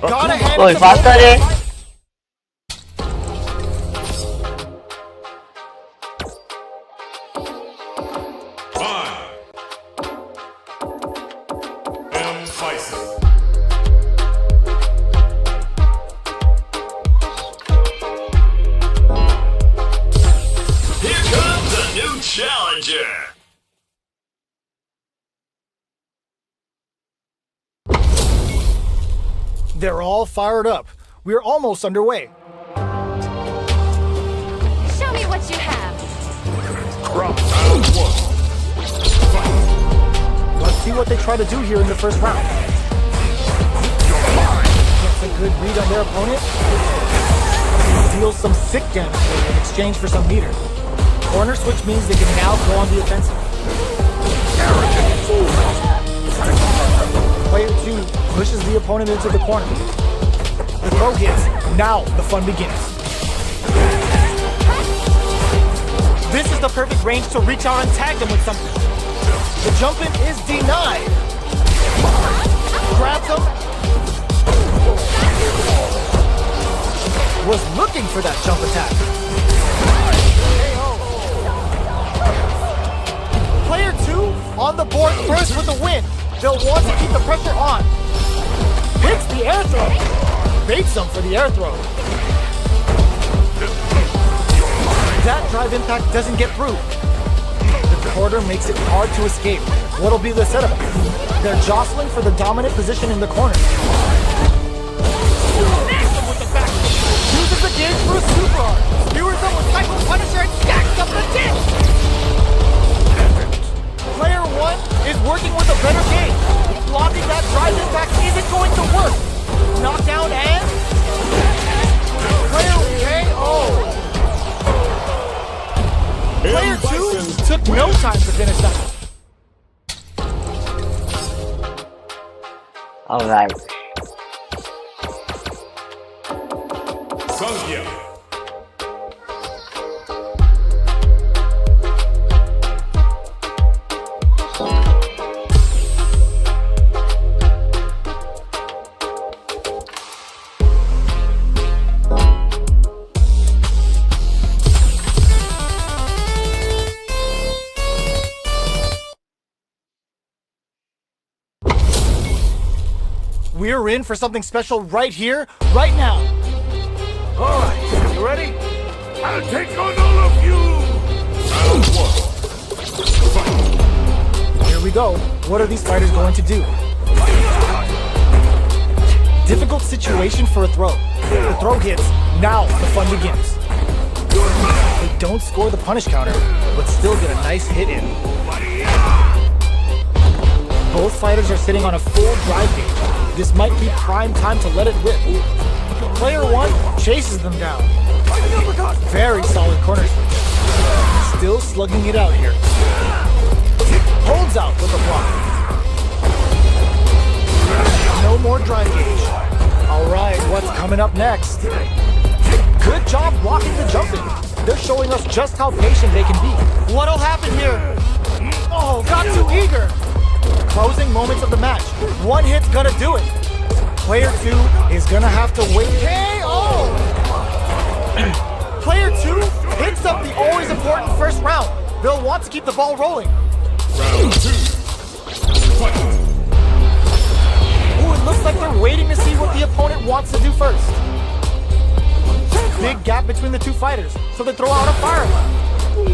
[SPEAKER 3] Gotta hand
[SPEAKER 2] Oi,
[SPEAKER 3] it to
[SPEAKER 2] faster
[SPEAKER 3] both
[SPEAKER 2] deh.
[SPEAKER 3] sides.
[SPEAKER 4] Challenger.
[SPEAKER 3] They're all fired up. We're almost underway.
[SPEAKER 6] Show me what you have.
[SPEAKER 4] Round 1.
[SPEAKER 3] Let's see what they try to do here in the first round. Gets a good read on their opponent. Deals some sick damage in exchange for some meter. Corner switch means they can now go on the offensive. Player 2 pushes the opponent into the corner. The throw hits. Now the fun begins. This is the perfect range to reach out and tag them with something. The jump in is denied. Grabs him. Was looking for that jump attack. Player 2 on the board first with the win. They'll want to keep the pressure on. Hits the air throw. Baits them for the air throw. That drive impact doesn't get through. The quarter makes it hard to escape. What'll be the setup? They're jostling for the dominant position in the corner. Uses the gauge for a super arm. Skewers them with Cycle Punisher and stacks up the dish. Player 1 is working with a better game. Blocking that drive impact isn't going to work. Knockdown and player KO. Player 2 took no time to finish that.
[SPEAKER 2] Alright.
[SPEAKER 4] Sangya.
[SPEAKER 3] We're in for something special right here, right now.
[SPEAKER 1] Alright, you ready? I'll take on all of you!
[SPEAKER 4] Round 1.
[SPEAKER 3] Here we go. What are these fighters going to do? Difficult situation for a throw. The throw hits, now the fun begins. They don't score the punish counter, but still get a nice hit in. Both fighters are sitting on a full drive gauge. This might be prime time to let it rip. Player 1 chases them down. Very solid corner switch. Still slugging it out here. Holds out with a block. No more drive gauge. Alright, what's coming up next? Good job blocking the jumping. They're showing us just how patient they can be. What'll happen here? Oh, got too eager. Closing moments of the match. One hit's gonna do it. Player 2 is gonna have to wait. KO! Player 2 picks up the always important first round. They'll want to keep the ball rolling.
[SPEAKER 4] Round 2. Fight.
[SPEAKER 3] Ooh, it looks like they're waiting to see what the opponent wants to do first. Big gap between the two fighters, so they throw out a fire.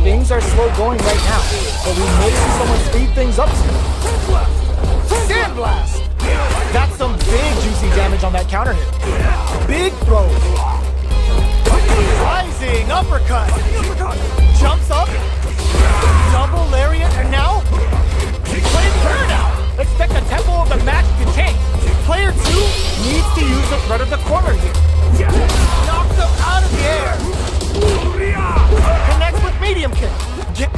[SPEAKER 3] Things are slow going right now, but we may see someone speed things up soon. Sandblast! That's some big juicy damage on that counter hit. Big throw. Rising uppercut. Jumps up. Double lariat, and now playing burnout. Expect the tempo of the match to change. Player 2 needs to use the threat of the corner here. Knocks him out of the air. Connects with medium kick.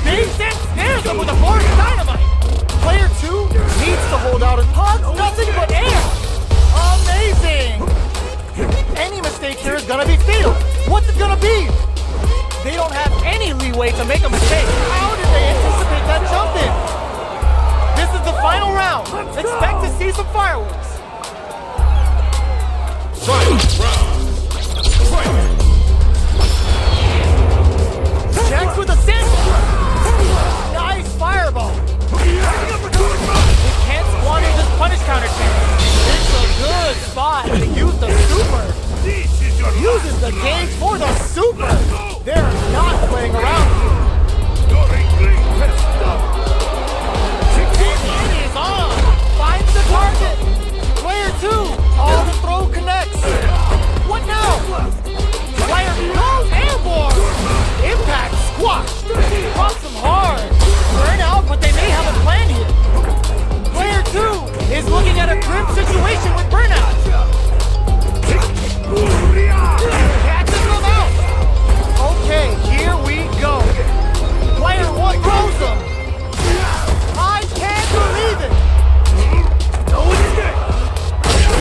[SPEAKER 3] Baits and snares him with a force dynamite. Player 2 needs to hold out and hugs nothing but air. Amazing. Any mistake here is gonna be fatal. What's it gonna be? They don't have any leeway to make a mistake. How did they anticipate that jump in? This is the final round. Expect to see some fireworks. Checks with a sand